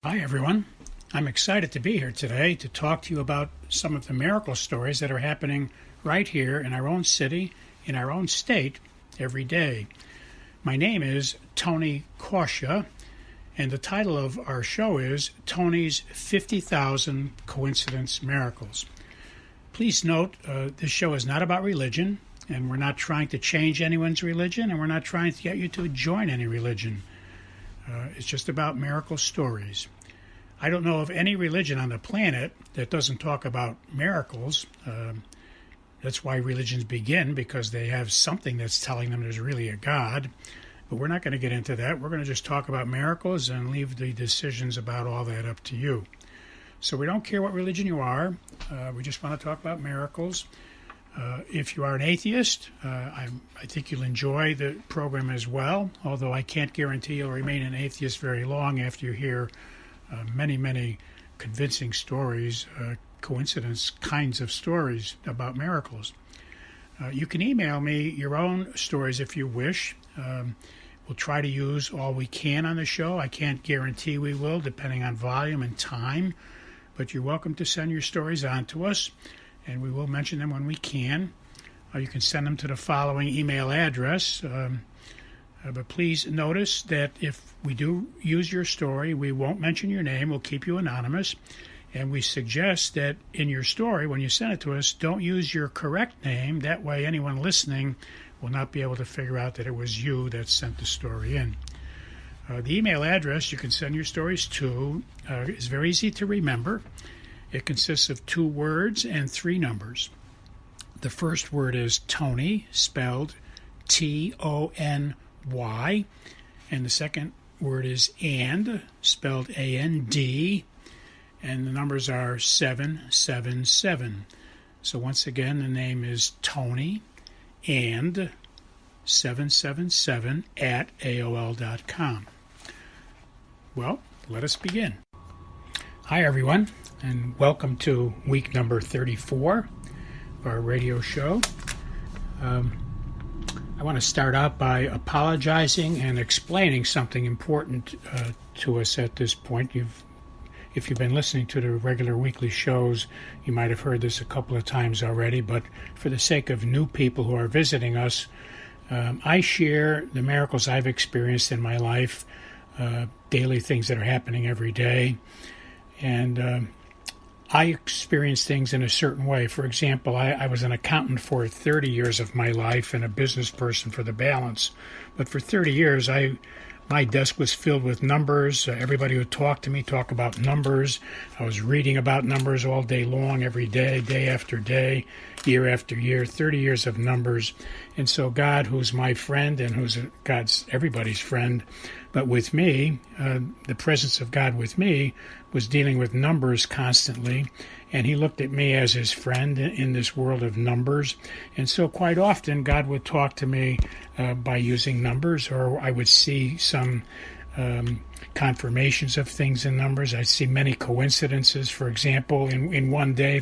Hi, everyone. I'm excited to be here today to talk to you about some of the miracle stories that are happening right here in our own city, in our own state, every day. My name is Tony Kausha, and the title of our show is Tony's 50,000 Coincidence Miracles. Please note, this show is not about religion, and we're not trying to change anyone's religion, and we're not trying to get you to join any religion. It's just about miracle stories. I don't know of any religion on the planet that doesn't talk about miracles. That's why religions begin, because they have something that's telling them there's really a God. But we're not going to get into that. We're going to just talk about miracles and leave the decisions about all that up to you. So we don't care what religion you are. We just want to talk about miracles. If you are an atheist, I think you'll enjoy the program as well, although I can't guarantee you'll remain an atheist very long after you hear many convincing stories, coincidence kinds of stories about miracles. You can email me your own stories if you wish. We'll try to use all we can on the show. I can't guarantee we will, depending on volume and time, but you're welcome to send your stories on to us, and we will mention them when we can. You can send them to the following email address. But please notice that if we do use your story, we won't mention your name. We'll keep you anonymous. And we suggest that in your story, when you send it to us, don't use your correct name. That way anyone listening will not be able to figure out that it was you that sent the story in. The email address you can send your stories to is very easy to remember. It consists of 2 words and 3 numbers. The first word is Tony, spelled Tony, and the second word is and, spelled A-N-D, and the numbers are 777. So once again, the name is Tony and 777 at AOL.com. Well, let us begin. Hi, everyone, and welcome to week number 34 of our radio show. I want to start out by apologizing and explaining something important to us at this point. If you've been listening to the regular weekly shows, you might have heard this a couple of times already, but for the sake of new people who are visiting us, I share the miracles I've experienced in my life, daily things that are happening every day, and I experience things in a certain way. For example, I was an accountant for 30 years of my life and a business person for the balance. But for 30 years, my desk was filled with numbers. Everybody would talk to me, talk about numbers. I was reading about numbers all day long, every day, day after day, year after year, 30 years of numbers. And so God, who's my friend and who's God's everybody's friend, but with me, the presence of God with me was dealing with numbers constantly, and he looked at me as his friend in this world of numbers. And so quite often God would talk to me by using numbers, or I would see some confirmations of things in numbers. I see many coincidences. For example, in one day,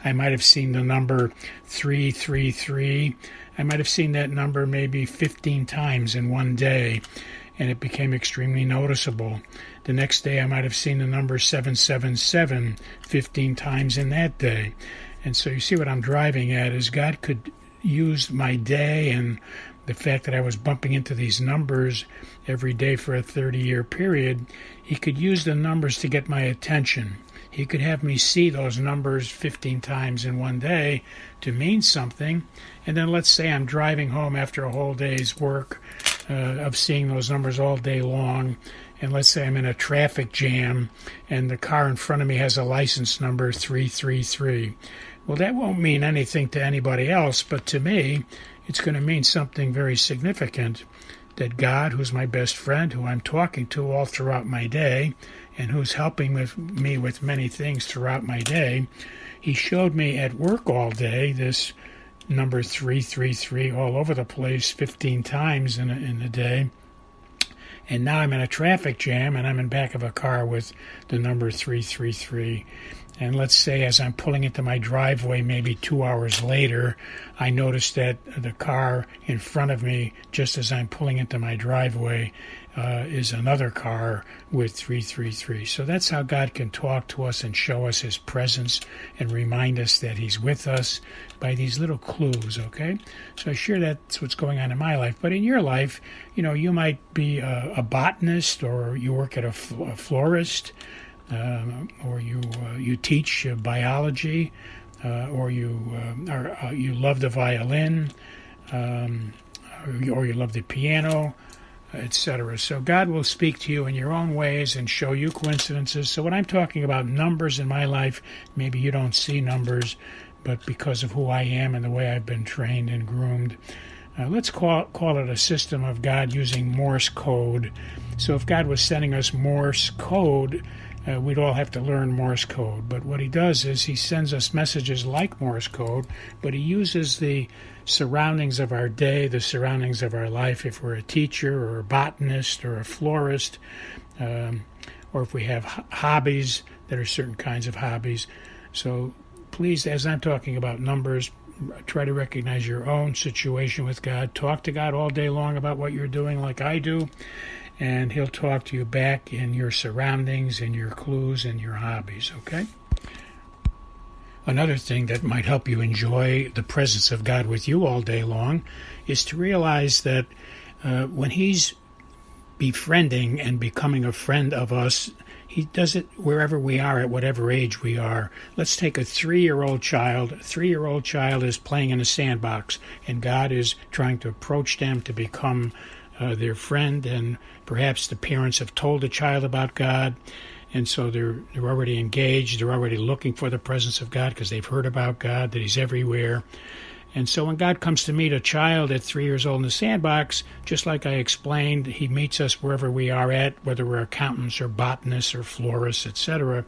I might have seen the number 333. I might have seen that number maybe 15 times in one day, and it became extremely noticeable. The next day, I might have seen the number 777 15 times in that day. And so you see what I'm driving at is God could use my day and the fact that I was bumping into these numbers every day for a 30-year period. He could use the numbers to get my attention. He could have me see those numbers 15 times in one day to mean something. And then let's say I'm driving home after a whole day's work of seeing those numbers all day long. And let's say I'm in a traffic jam and the car in front of me has a license number 333. Well, that won't mean anything to anybody else, but to me, it's going to mean something very significant, that God, who's my best friend, who I'm talking to all throughout my day, and who's helping me with many things throughout my day, he showed me at work all day this number 333 all over the place 15 times in a day. And now I'm in a traffic jam and I'm in back of a car with the number 333. And let's say as I'm pulling into my driveway maybe 2 hours later, I notice that the car in front of me, just as I'm pulling into my driveway, is another car with 333. So that's how God can talk to us and show us his presence and remind us that he's with us by these little clues, okay? So I share that's what's going on in my life. But in your life, you might be a botanist, or you work at a florist, or you teach biology, or you love the violin, or you love the piano, etc. So God will speak to you in your own ways and show you coincidences. So when I'm talking about numbers in my life, maybe you don't see numbers, but because of who I am and the way I've been trained and groomed, let's call it a system of God using Morse code. So if God was sending us Morse code, we'd all have to learn Morse code. But what he does is he sends us messages like Morse code, but he uses the surroundings of our day, the surroundings of our life, if we're a teacher or a botanist or a florist, or if we have hobbies that are certain kinds of hobbies. So please, as I'm talking about numbers, try to recognize your own situation with God. Talk to God all day long about what you're doing, like I do, and he'll talk to you back in your surroundings and your clues and your hobbies, okay? Another thing that might help you enjoy the presence of God with you all day long is to realize that when he's befriending and becoming a friend of us, he does it wherever we are, at whatever age we are. Let's take a 3-year-old child. A 3-year-old child is playing in a sandbox, and God is trying to approach them to become their friend, and perhaps the parents have told the child about God, and so they're already engaged. They're already looking for the presence of God because they've heard about God, that he's everywhere. And so when God comes to meet a child at 3 years old in the sandbox, just like I explained, he meets us wherever we are at, whether we're accountants or botanists or florists, etc.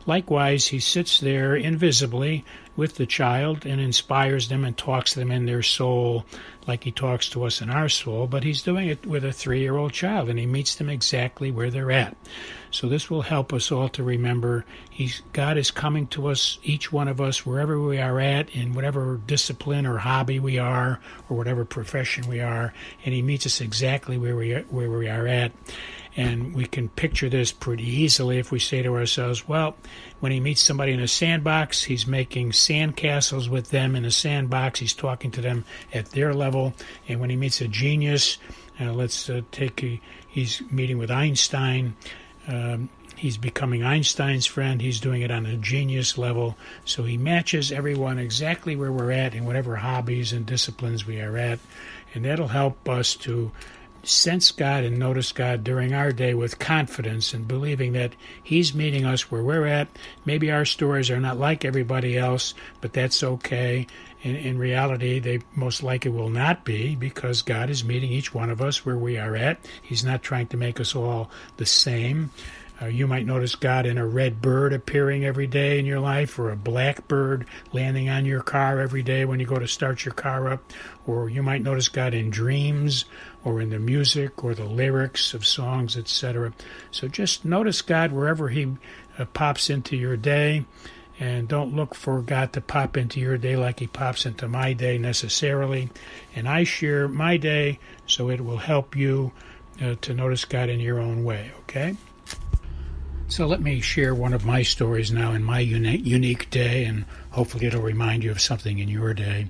Likewise, he sits there invisibly with the child and inspires them and talks to them in their soul like he talks to us in our soul, but he's doing it with a 3-year-old child, and he meets them exactly where they're at. So this will help us all to remember God is coming to us, each one of us, wherever we are at, in whatever discipline or hobby we are, or whatever profession we are, and he meets us exactly where we are at. And we can picture this pretty easily if we say to ourselves, well, when he meets somebody in a sandbox, he's making sandcastles with them in a sandbox. He's talking to them at their level. And when he meets a genius, he's meeting with Einstein. He's becoming Einstein's friend. He's doing it on a genius level. So he matches everyone exactly where we're at in whatever hobbies and disciplines we are at. And that'll help us to sense God and notice God during our day with confidence and believing that he's meeting us where we're at. Maybe our stories are not like everybody else, but that's okay. In reality, they most likely will not be, because God is meeting each one of us where we are at. He's not trying to make us all the same. You might notice God in a red bird appearing every day in your life, or a black bird landing on your car every day when you go to start your car up. Or you might notice God in dreams, or in the music, or the lyrics of songs, etc. So just notice God wherever he pops into your day, and don't look for God to pop into your day like he pops into my day necessarily. And I share my day, so it will help you to notice God in your own way, okay? So let me share one of my stories now in my unique day, and hopefully it'll remind you of something in your day.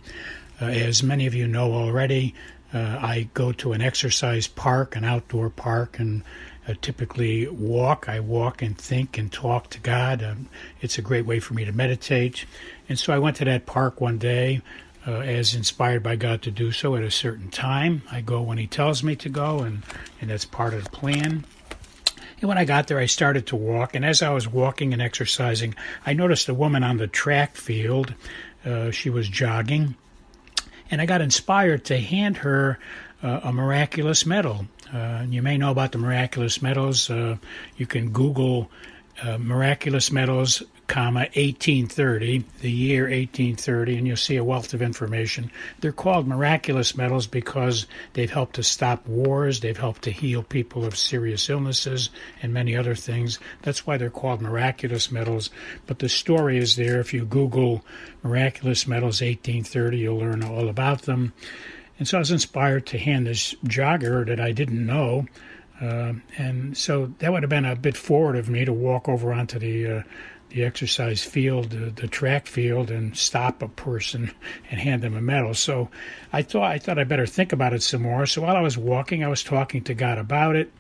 As many of you know already, I go to an exercise park, an outdoor park, and typically walk. I walk and think and talk to God. It's a great way for me to meditate. And so I went to that park one day as inspired by God to do so at a certain time. I go when he tells me to go, and that's part of the plan. And when I got there, I started to walk, and as I was walking and exercising, I noticed a woman on the track field. She was jogging, and I got inspired to hand her a Miraculous Medal. You may know about the Miraculous Medals. You can Google Miraculous Medals, 1830, the year 1830, and you'll see a wealth of information. They're called Miraculous Medals because they've helped to stop wars, they've helped to heal people of serious illnesses, and many other things. That's why they're called Miraculous Medals. But the story is there. If you Google Miraculous Medals 1830, you'll learn all about them. And so I was inspired to hand this jogger that I didn't know And so that would have been a bit forward of me to walk over onto the exercise field, the track field, and stop a person and hand them a medal. So I thought I'd better think about it some more. So while I was walking, I was talking to God about it,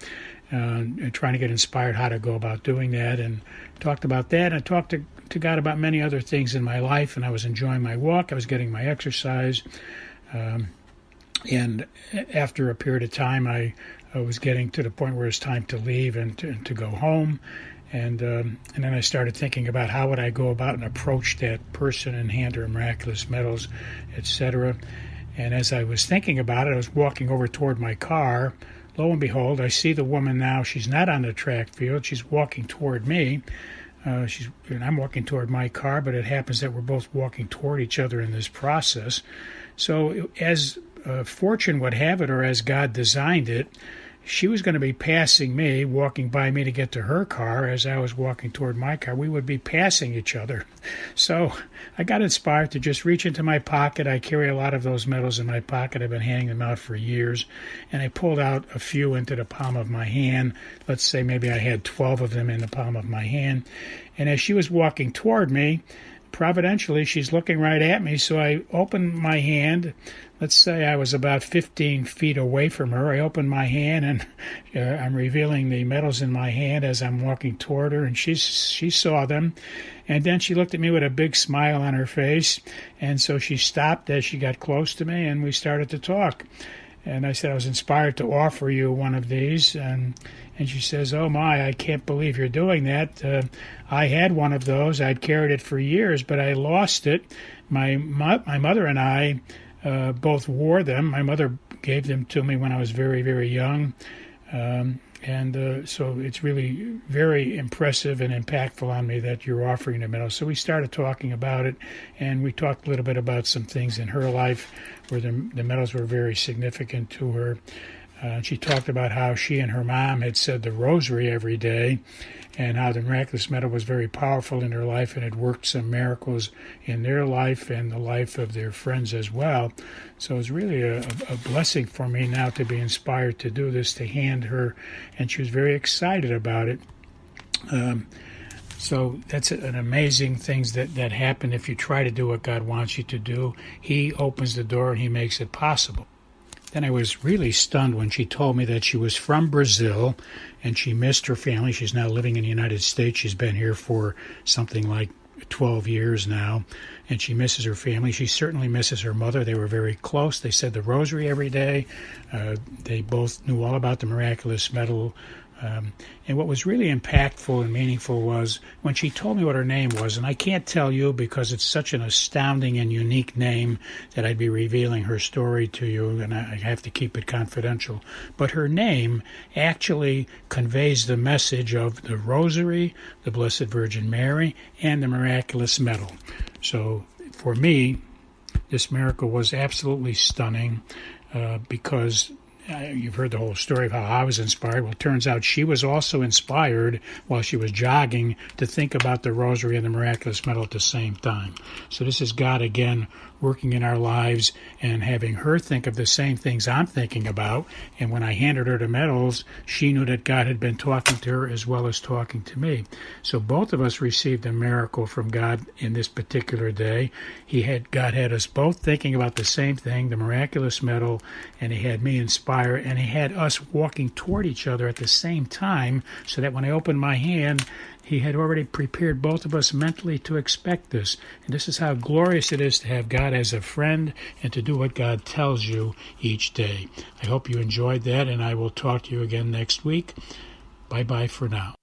and trying to get inspired how to go about doing that, and talked about that, and talked to God about many other things in my life. And I was enjoying my walk. I was getting my exercise. And after a period of time, I was getting to the point where it's time to leave and to go home. And then I started thinking about how would I go about and approach that person and hand her Miraculous Medals, etc. And as I was thinking about it, I was walking over toward my car. Lo and behold, I see the woman now. She's not on the track field. She's walking toward me. And I'm walking toward my car, but it happens that we're both walking toward each other in this process. So as fortune would have it, or as God designed it, she was going to be passing me, walking by me to get to her car. As I was walking toward my car, we would be passing each other. So I got inspired to just reach into my pocket. I carry a lot of those medals in my pocket. I've been handing them out for years. And I pulled out a few into the palm of my hand. Let's say maybe I had 12 of them in the palm of my hand. And as she was walking toward me, providentially, she's looking right at me, so I opened my hand. Let's say I was about 15 feet away from her. I opened my hand, and I'm revealing the medals in my hand as I'm walking toward her, and she saw them. And then she looked at me with a big smile on her face, and so she stopped as she got close to me, and we started to talk. And I said, I was inspired to offer you one of these. And she says, oh, my, I can't believe you're doing that. I had one of those. I'd carried it for years, but I lost it. My mother and I both wore them. My mother gave them to me when I was very, very young. So it's really very impressive and impactful on me that you're offering the medal. So we started talking about it, and we talked a little bit about some things in her life where the medals were very significant to her. She talked about how she and her mom had said the rosary every day, and how the Miraculous Medal was very powerful in her life and had worked some miracles in their life and the life of their friends as well. So it was really a blessing for me now to be inspired to do this, to hand her, and she was very excited about it. So that's an amazing things that happen if you try to do what God wants you to do. He opens the door and He makes it possible. Then I was really stunned when she told me that she was from Brazil and she missed her family. She's now living in the United States. She's been here for something like 12 years now, and she misses her family. She certainly misses her mother. They were very close. They said the rosary every day. They both knew all about the Miraculous Medal. And what was really impactful and meaningful was when she told me what her name was, and I can't tell you because it's such an astounding and unique name that I'd be revealing her story to you, and I have to keep it confidential. But her name actually conveys the message of the Rosary, the Blessed Virgin Mary, and the Miraculous Medal. So for me, this miracle was absolutely stunning because you've heard the whole story of how I was inspired. Well, it turns out she was also inspired while she was jogging to think about the Rosary and the Miraculous Medal at the same time. So this is God, again, working in our lives and having her think of the same things I'm thinking about. And when I handed her the medals, she knew that God had been talking to her as well as talking to me. So both of us received a miracle from God in this particular day. God had us both thinking about the same thing, the Miraculous Medal, and He had me inspired, and He had us walking toward each other at the same time, so that when I opened my hand, He had already prepared both of us mentally to expect this. And this is how glorious it is to have God as a friend and to do what God tells you each day. I hope you enjoyed that, and I will talk to you again next week. Bye-bye for now.